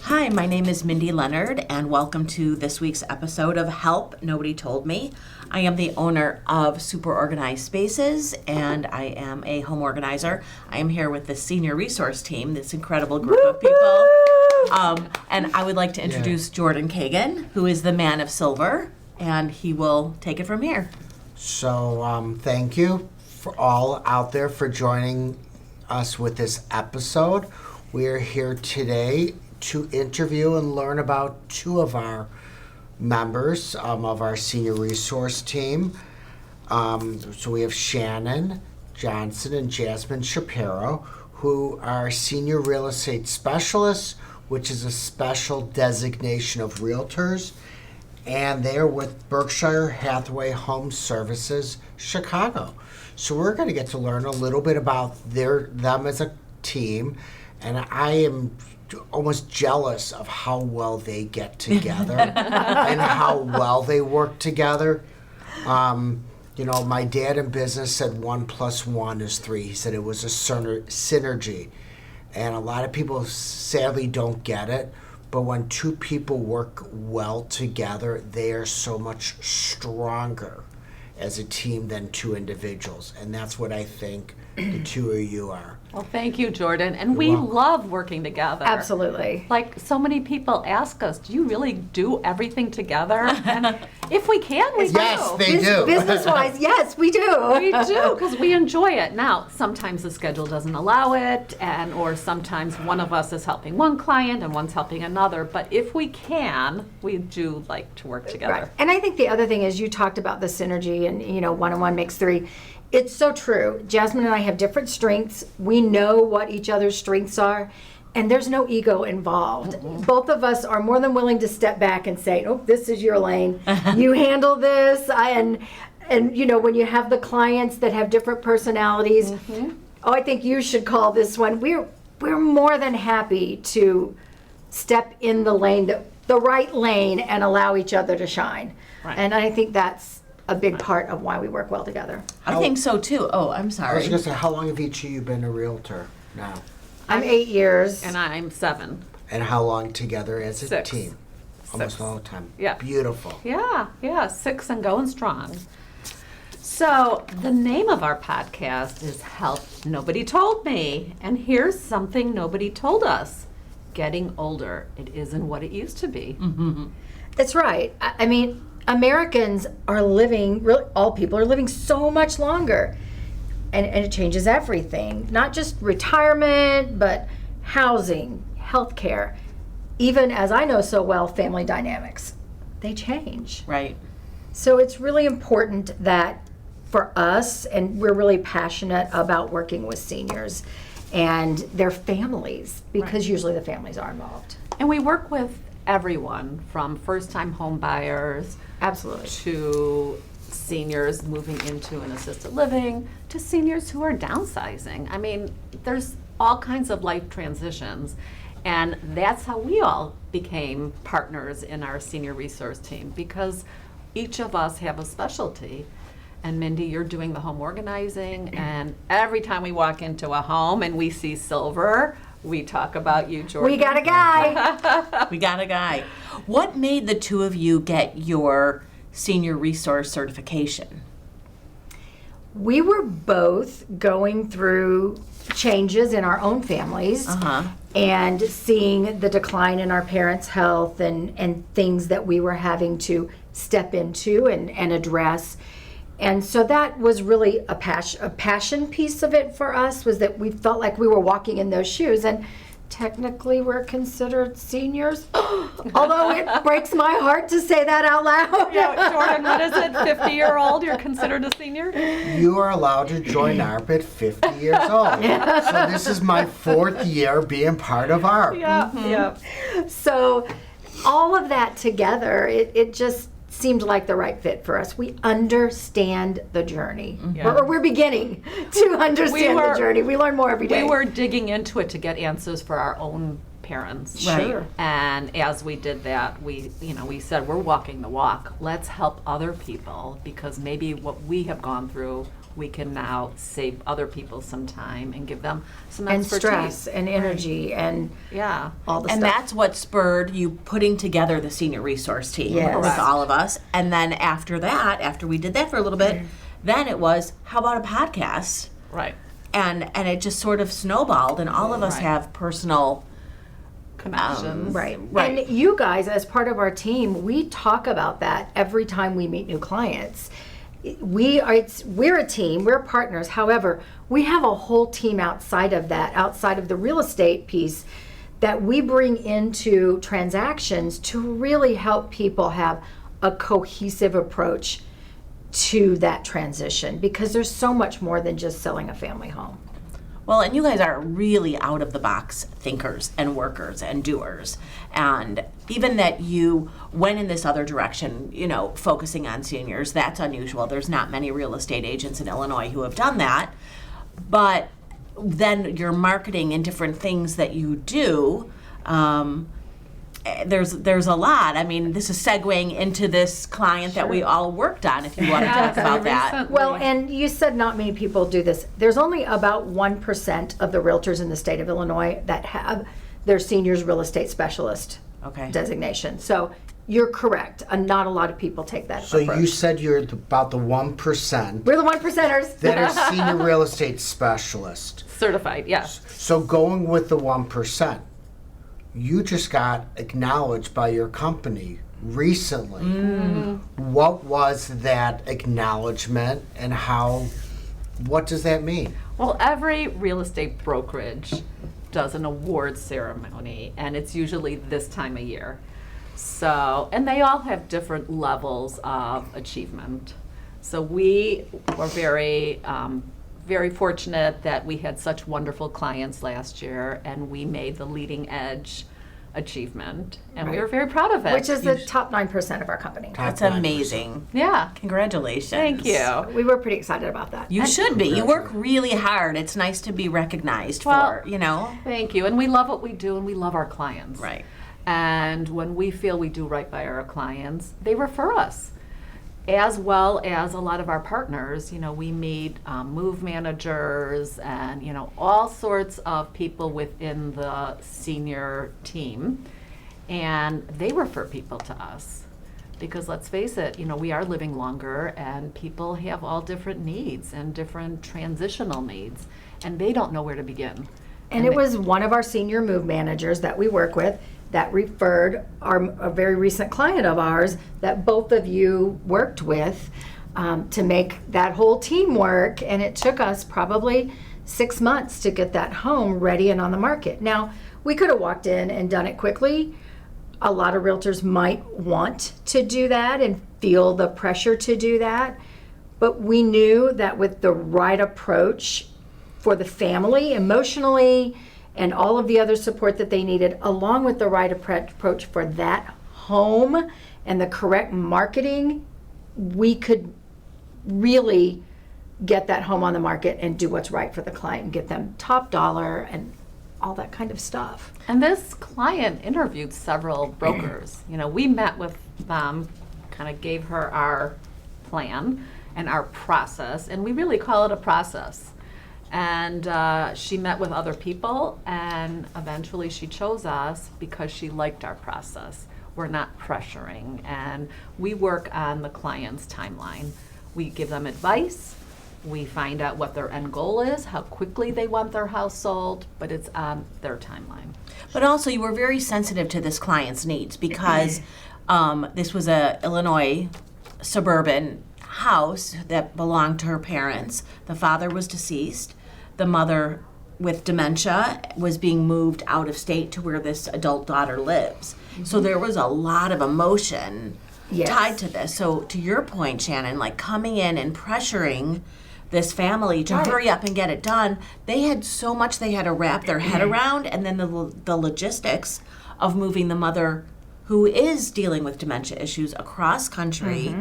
Hi, my name is Mindy Leonard, and welcome to this week's episode of Help Nobody Told Me. I am the owner of Super Organized Spaces, and I am a home organizer. I am here with the senior resource team, this incredible group of people. And I would like to introduce Jordan Kagan, who is the man of silver, and he will take it from here. So thank you for all out there for joining us with this episode. We are here today to interview and learn about two of our members of our senior resource team. So we have Shannon Johnson and Jasmine Shapiro, who are senior real estate specialists, which is a special designation of realtors, and they're with Berkshire Hathaway Home Services, Chicago. So we're going to get to learn a little bit about them as a team, and I am almost jealous of how well they get together and how well they work together. My dad in business said 1 + 1 is 3. He said it was a synergy. And a lot of people sadly don't get it. But when two people work well together, they are so much stronger as a team than two individuals. And that's what I think the two of you are. Well, thank you, Jordan. And You're we welcome. love working together. Absolutely. Like, so many people ask us, do you really do everything together? And if we can, we Yes, do. they do. Business-wise, yes, we do. We do, because we enjoy it. Now, sometimes the schedule doesn't allow it, or sometimes one of us is helping one client and one's helping another. But if we can, we do like to work together. Right. And I think the other thing is you talked about the synergy and, 1 and 1 makes 3. It's so true. Jasmine and I have different strengths. We know what each other's strengths are, and there's no ego involved. Mm-hmm. Both of us are more than willing to step back and say, "Oh, this is your lane. You handle this." And when you have the clients that have different personalities, "Oh, I think you should call this one." We're more than happy to step in the lane, the right lane, and allow each other to shine. Right. And I think that's a big part of why we work well together. I think so too. Oh, I'm I was sorry. going to say, how long have each of you been a realtor now? I'm 8 years. And I'm 7. And how long together as a 6. team? Almost 6. all the time. Yeah. Beautiful. Yeah, 6 and going strong. So the name of our podcast is Help Nobody Told Me. And here's something nobody told us. Getting older. It isn't what it used to be. Mm-hmm. That's right. I mean, Americans are living, really, all people are living so much longer. And it changes everything. Not just retirement, but housing, healthcare, even, as I know so well, family dynamics. They change. Right. So it's really important that for us, and we're really passionate about working with seniors and their families, because usually the families are involved. And we work with everyone from first-time home buyers Absolutely. to seniors moving into an assisted living, to seniors who are downsizing. I mean, there's all kinds of life transitions. And that's how we all became partners in our senior resource team, because each of us have a specialty. And Mindy, you're doing the home organizing, and every time we walk into a home and we see silver, we talk about you, Jordan. We got a guy. We got a guy. What made the two of you get your senior resource certification? We were both going through changes in our own families and seeing the decline in our parents' health and things that we were having to step into and address. And so that was really a passion piece of it for us, was that we felt like we were walking in those shoes. And technically we're considered seniors, although it breaks my heart to say that out loud. Yeah, Jordan, what is it, 50-year-old, you're considered a senior? You are allowed to join ARP at 50 years old. So this is my 4th year being part of ARP. Yeah. So all of that together, it just seemed like the right fit for us. We understand the journey. Yeah. Or we're beginning to understand the journey. We learn more every day. We were digging into it to get answers for our own parents. Sure. And as we did that, we said, we're walking the walk. Let's help other people, because maybe what we have gone through we can now save other people some time and give them some And expertise. stress and energy and Yeah. all the And stuff. that's what spurred you putting together the senior resource team Yes. with Correct. all of us. And then after that, after we did that for a little bit, then it was, how about a podcast? Right. And it just sort of snowballed, and all of us Right. have personal. Connections. Right. Right. And you guys, as part of our team, we talk about that every time we meet new clients. We're a team, we're partners. However, we have a whole team outside of that, outside of the real estate piece, that we bring into transactions to really help people have a cohesive approach to that transition, because there's so much more than just selling a family home. Well, and you guys are really out of the box thinkers and workers and doers. And even that you went in this other direction, focusing on seniors, that's unusual. There's not many real estate agents in Illinois who have done that. But then your marketing and different things that you do, there's a lot. I mean, this is segueing into this client that we all worked on, if you want to talk about that. Well, and you said not many people do this. There's only about 1% of the realtors in the state of Illinois that have their seniors real estate specialist Okay. designation. So you're correct. Not a lot of people take that So approach. you said you're about the 1% We're the 1%ers. that are senior real estate specialists. Certified, yes. So going with the 1%, you just got acknowledged by your company recently. What was that acknowledgement, and what does that mean? Well, every real estate brokerage does an award ceremony, and it's usually this time of year. So, and they all have different levels of achievement. So we were very fortunate that we had such wonderful clients last year, and we made the leading edge achievement, and we were very proud of it. Which is the top 9% of our company. That's amazing. Yeah. Congratulations. Thank you. We were pretty excited about that. You should be. You work really hard. It's nice to be recognized for. Thank you. And we love what we do, and we love our clients. Right. And when we feel we do right by our clients, they refer us. As well as a lot of our partners, we meet move managers and, all sorts of people within the senior team. And they refer people to us. Because let's face it, we are living longer, and people have all different needs and different transitional needs. And they don't know where to begin. And it was one of our senior move managers that we work with that referred a very recent client of ours that both of you worked with to make that whole team work. And it took us probably 6 months to get that home ready and on the market. Now, we could have walked in and done it quickly. A lot of realtors might want to do that and feel the pressure to do that. But we knew that with the right approach for the family, emotionally, and all of the other support that they needed, along with the right approach for that home and the correct marketing, we could really get that home on the market and do what's right for the client and get them top dollar and all that kind of stuff. And this client interviewed several brokers. We met with them, kind of gave her our plan and our process, and we really call it a process. And she met with other people, and eventually she chose us because she liked our process. We're not pressuring, and we work on the client's timeline. We give them advice. We find out what their end goal is, how quickly they want their house sold, but it's on their timeline. But also, you were very sensitive to this client's needs because this was a Illinois suburban house that belonged to her parents. The father was deceased. The mother, with dementia, was being moved out of state to where this adult daughter lives. So there was a lot of emotion Yes. tied to this. So to your point, Shannon, like coming in and pressuring this family to hurry up and get it done, they had so much they had to wrap their head around, and then the logistics of moving the mother who is dealing with dementia issues across country.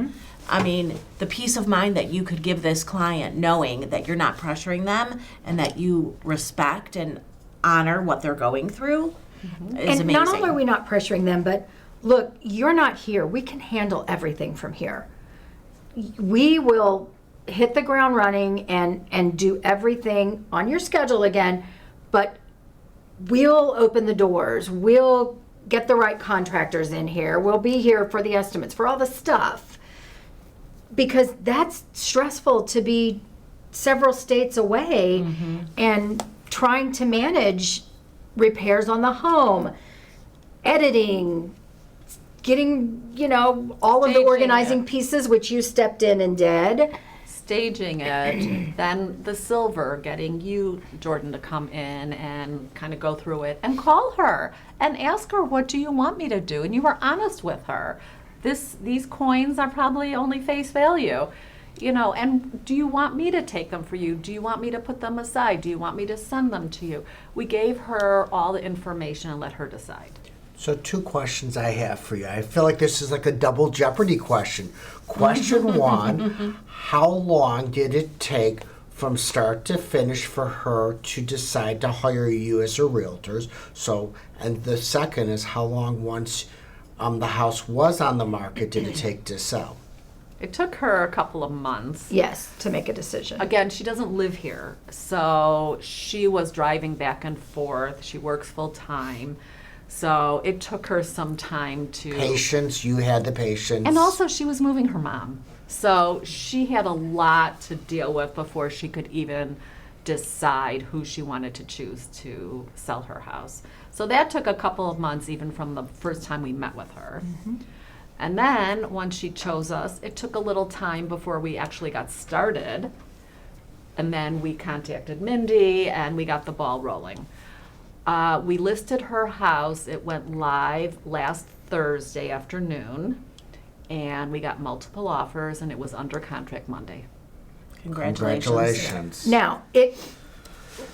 I mean, the peace of mind that you could give this client knowing that you're not pressuring them and that you respect and honor what they're going through is And amazing. not only are we not pressuring them, but look, you're not here. We can handle everything from here. We will hit the ground running and do everything on your schedule again, but we'll open the doors. We'll get the right contractors in here. We'll be here for the estimates, for all the stuff. Because that's stressful to be several states away and trying to manage repairs on the home, editing, getting, all of the Staging organizing it. pieces, which you stepped in and did. Staging it, then the silver, getting you, Jordan, to come in and kind of go through it and call her and ask her, what do you want me to do? And you were honest with her. These coins are probably only face value, and do you want me to take them for you? Do you want me to put them aside? Do you want me to send them to you? We gave her all the information and let her decide. So 2 questions I have for you. I feel like this is like a double Jeopardy question. Question 1, how long did it take from start to finish for her to decide to hire you as her realtors? So, and the second is, how long once the house was on the market did it take to sell? It took her a couple of months. Yes, to make a decision. Again, she doesn't live here, so she was driving back and forth. She works full time. So it took her some time to... Patience, you had the patience. And also she was moving her mom. So she had a lot to deal with before she could even decide who she wanted to choose to sell her house. So that took a couple of months even from the first time we met with her. And then once she chose us, it took a little time before we actually got started. And then we contacted Mindy and we got the ball rolling. We listed her house. It went live last Thursday afternoon, and we got multiple offers, and it was under contract Monday. Congratulations. Now,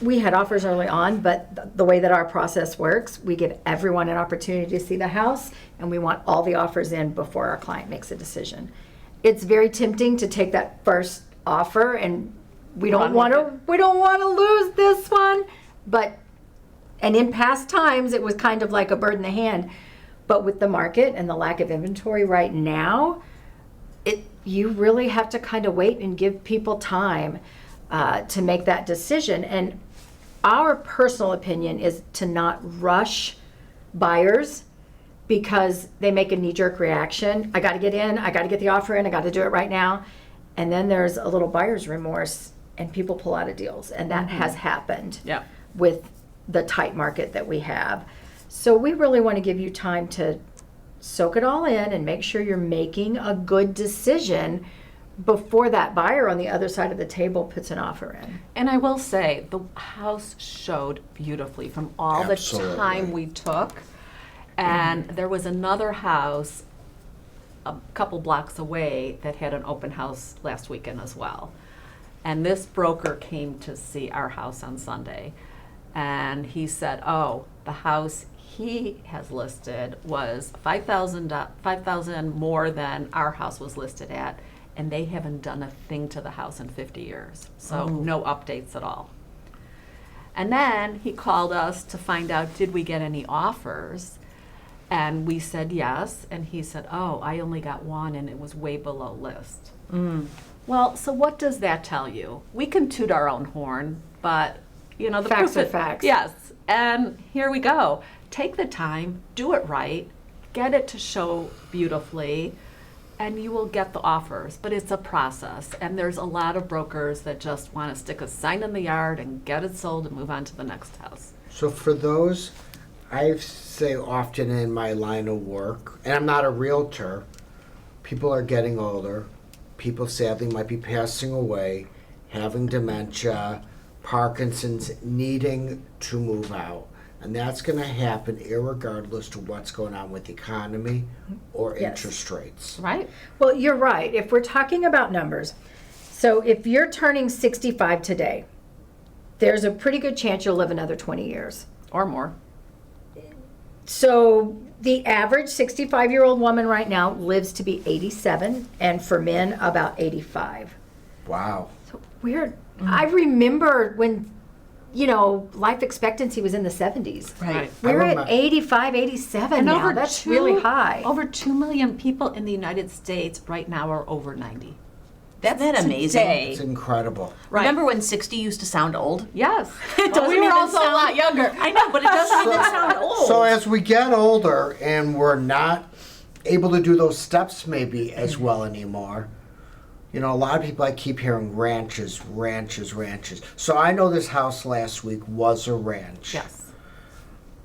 we had offers early on, but the way that our process works, we give everyone an opportunity to see the house, and we want all the offers in before our client makes a decision. It's very tempting to take that first offer, and we don't want to lose this one, and in past times, it was kind of like a bird in the hand. But with the market and the lack of inventory right now, you really have to kind of wait and give people time to make that decision. And our personal opinion is to not rush buyers because they make a knee-jerk reaction. I got to get in, I got to get the offer in, I got to do it right now. And then there's a little buyer's remorse and people pull out of deals. And that has happened with the tight market that we have. So we really want to give you time to soak it all in and make sure you're making a good decision before that buyer on the other side of the table puts an offer in. And I will say, the house showed beautifully from all Absolutely. the time we took. And there was another house a couple blocks away that had an open house last weekend as well. And this broker came to see our house on Sunday. And he said, the house he has listed was $5,000 more than our house was listed at, and they haven't done a thing to the house in 50 years. So no updates at all. And then he called us to find out, did we get any offers? And we said yes, and he said, I only got one, and it was way below list. Well, so what does that tell you? We can toot our own horn, but the facts proof are facts. Yes, and here we go. Take the time, do it right, get it to show beautifully, and you will get the offers. But it's a process, and there's a lot of brokers that just want to stick a sign in the yard and get it sold and move on to the next house. So for those, I say often in my line of work, and I'm not a realtor, people are getting older. People sadly might be passing away, having dementia, Parkinson's, needing to move out. And that's going to happen irregardless to what's going on with the economy or interest rates. Right? Well, you're right. If we're talking about numbers, so if you're turning 65 today, there's a pretty good chance you'll live another 20 years. Or more. So the average 65-year-old woman right now lives to be 87, and for men, about 85. Wow. So weird. I remember when, life expectancy was in the 70s. Right. We're at 85, 87 now. That's really high. Over 2 million people in the United States right now are over 90. Isn't that amazing? Today. It's incredible. Right. Remember when 60 used to sound old? Yes. It Well, doesn't we were even also a sound- lot younger. I know, but it doesn't even sound old. So as we get older and we're not able to do those steps maybe as well anymore, you know, a lot of people, I keep hearing ranches. So I know this house last week was a ranch. Yes.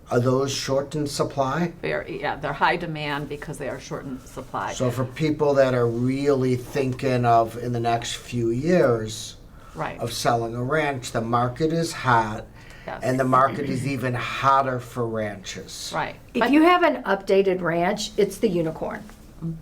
Are those short in supply? They're high demand because they are short in supply. So for people that are really thinking of in the next few years Right. of selling a ranch, the market is hot, Yes. and the market is even hotter for ranches. Right. If you have an updated ranch, it's the unicorn.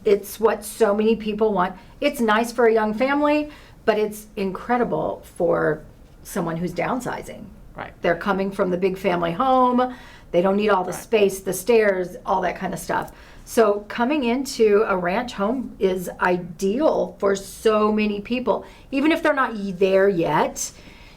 It's what so many people want. It's nice for a young family, but it's incredible for someone who's downsizing. Right. They're coming from the big family home. They don't need all the space, the stairs, all that kind of stuff. So coming into a ranch home is ideal for so many people. Even if they're not there yet,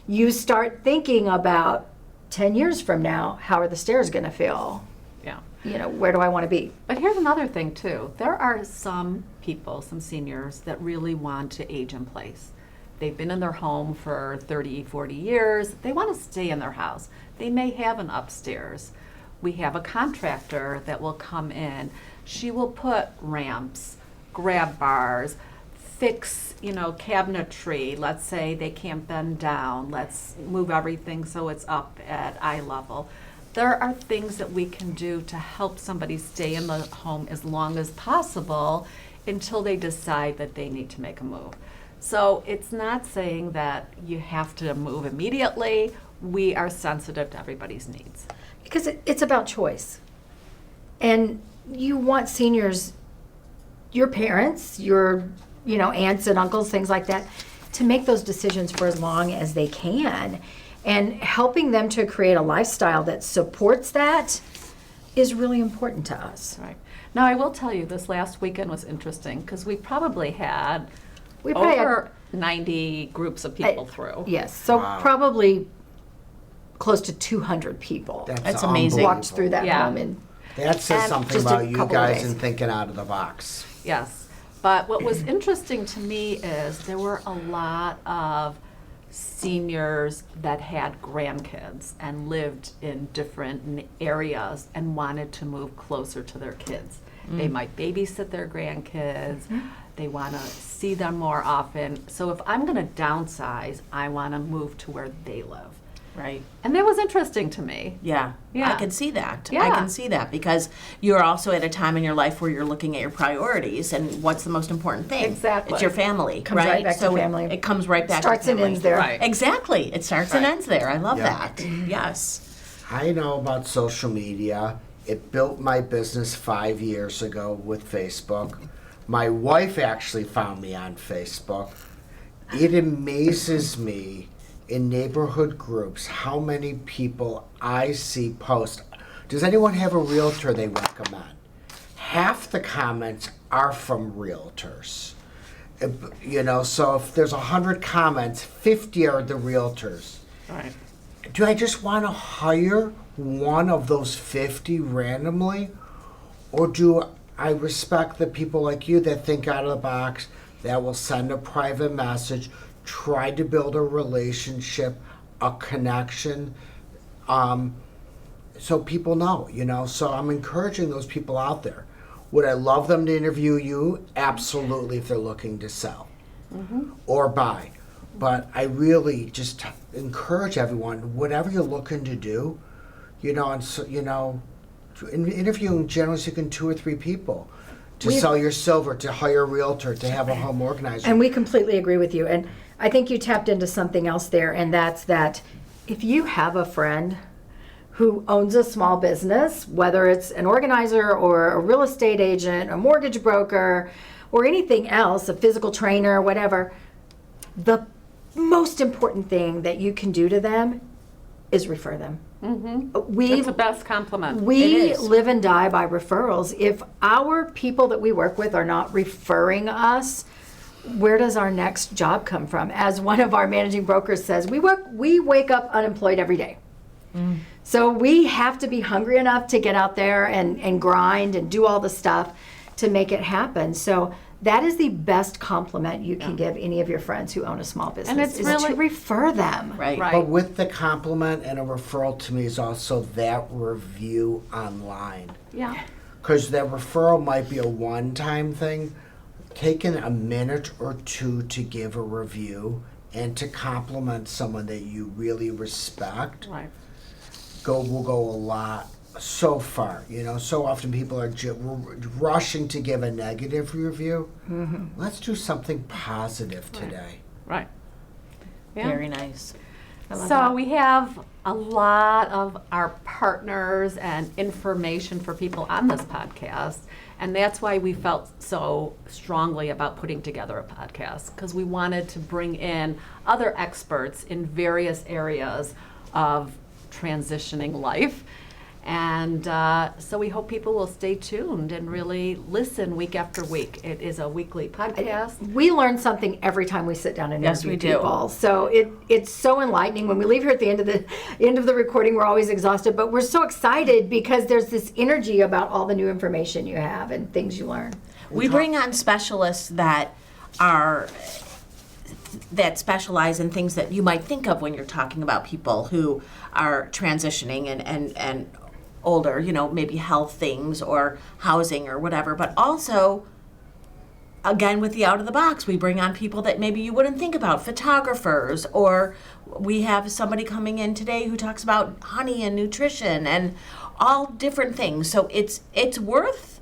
you start thinking about 10 years from now, how are the stairs going to feel? Yeah. You know, where do I want to be? But here's another thing too. There are some people, some seniors that really want to age in place. They've been in their home for 30, 40 years. They want to stay in their house. They may have an upstairs. We have a contractor that will come in. She will put ramps, grab bars, fix, cabinetry. Let's say they can't bend down. Let's move everything so it's up at eye level. There are things that we can do to help somebody stay in the home as long as possible until they decide that they need to make a move. So it's not saying that you have to move immediately. We are sensitive to everybody's needs. Because it's about choice. And you want seniors, your parents, your aunts and uncles, things like that, to make those decisions for as long as they can. And helping them to create a lifestyle that supports that is really important to us. Right. Now, I will tell you, this last weekend was interesting because we probably had We probably had- over 90 groups of people through. Yes, so Wow. probably close to 200 people That's amazing. walked through that Yeah. home. And That says And something just a about you couple of guys days. and thinking out of the box. Yes. But what was interesting to me is there were a lot of seniors that had grandkids and lived in different areas and wanted to move closer to their kids. They might babysit their grandkids. They want to see them more often. So if I'm going to downsize, I want to move to where they live. Right. And that was interesting to me. Yeah. Yeah. I can see that. I Yeah. can see that because you're also at a time in your life where you're looking at your priorities and what's the most important thing. Exactly. It's your family, Comes right back to so family. It comes right back starts to and family. ends there. Right. Exactly. It starts and Right. ends there. I love Yeah. that. Yes. I know about social media. It built my business 5 years ago with Facebook. My wife actually found me on Facebook. It amazes me in neighborhood groups how many people I see post. Does anyone have a realtor they recommend? Half the comments are from realtors. So if there's 100 comments, 50 are the realtors. Right. Do I just want to hire one of those 50 randomly? Or do I respect the people like you that think out of the box, that will send a private message, try to build a relationship, a connection, so people know, So I'm encouraging those people out there. Would I love them to interview you? Absolutely, if they're looking to sell or buy. But I really just encourage everyone, whatever you're looking to do, interviewing generally speaking 2 or 3 people to sell your silver, to hire a realtor, to have a home organizer. And we completely agree with you. And I think you tapped into something else there, and that's that if you have a friend who owns a small business, whether it's an organizer or a real estate agent, a mortgage broker, or anything else, a physical trainer, whatever, the most important thing that you can do to them is refer them. It's the best compliment. We is. live and die by referrals. If our people that we work with are not referring us, where does our next job come from? As one of our managing brokers says, we wake up unemployed every day. So we have to be hungry enough to get out there and grind and do all the stuff to make it happen. So that is the best compliment you can give any of your friends who own a small business. And it's is really- to refer them. Right. Right. But with the compliment and a referral to me is also that review online. Yeah. Because that referral might be a one-time thing. Taking a minute or two to give a review and to compliment someone that you really respect Right. will go a lot so far. So often people are rushing to give a negative review. Let's do something positive today. Right. Yeah. Very nice. So we have a lot of our partners and information for people on this podcast. And that's why we felt so strongly about putting together a podcast, because we wanted to bring in other experts in various areas of transitioning life. And so we hope people will stay tuned and really listen week after week. It is a weekly podcast. We learn something every time we sit down and Yes, interview we do. people. So it's so enlightening. When we leave here at the end of the recording, we're always exhausted, but we're so excited because there's this energy about all the new information you have and things you learn. We bring on specialists that specialize in things that you might think of when you're talking about people who are transitioning and older, maybe health things or housing or whatever. But also, again, with the out of the box, we bring on people that maybe you wouldn't think about, photographers, or we have somebody coming in today who talks about honey and nutrition and all different things. So it's worth,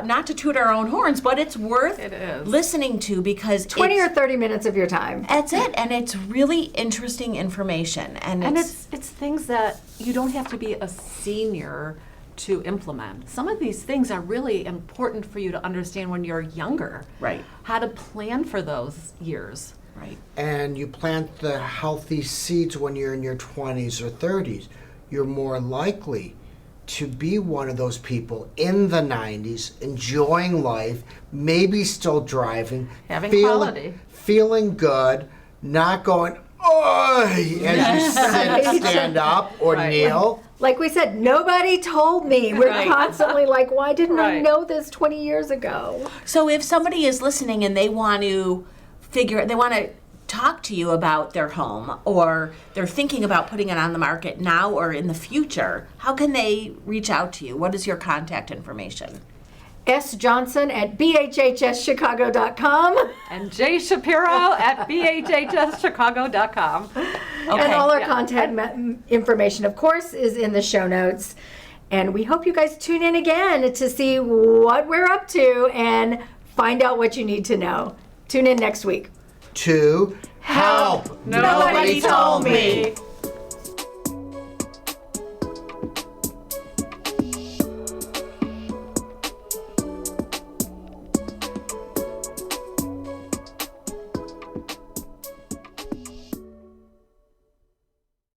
not to toot our own horns, but it's worth It is. listening to, because 20 or 30 minutes of your time. that's it, and it's really interesting information, and it's things that you don't have to be a senior to implement. Some of these things are really important for you to understand when you're younger. Right. How to plan for those years. right. And you plant the healthy seeds when you're in your 20s or 30s. You're more likely to be one of those people in the 90s, enjoying life, maybe still driving, Having feeling, quality. feeling good, not going, oh, as you sit, stand up, or Right. kneel. Like we said, nobody told me. We're Right. constantly like, why didn't I Right. know this 20 years ago? So if somebody is listening and they want to talk to you about their home, or they're thinking about putting it on the market now or in the future, how can they reach out to you? What is your contact information? sjohnson at bhhschicago.com. And jshapiro at bhhschicago.com. Okay. And all our Yeah. contact information, of course, is in the show notes. And we hope you guys tune in again to see what we're up to and find out what you need to know. Tune in next week. To help. Nobody told me.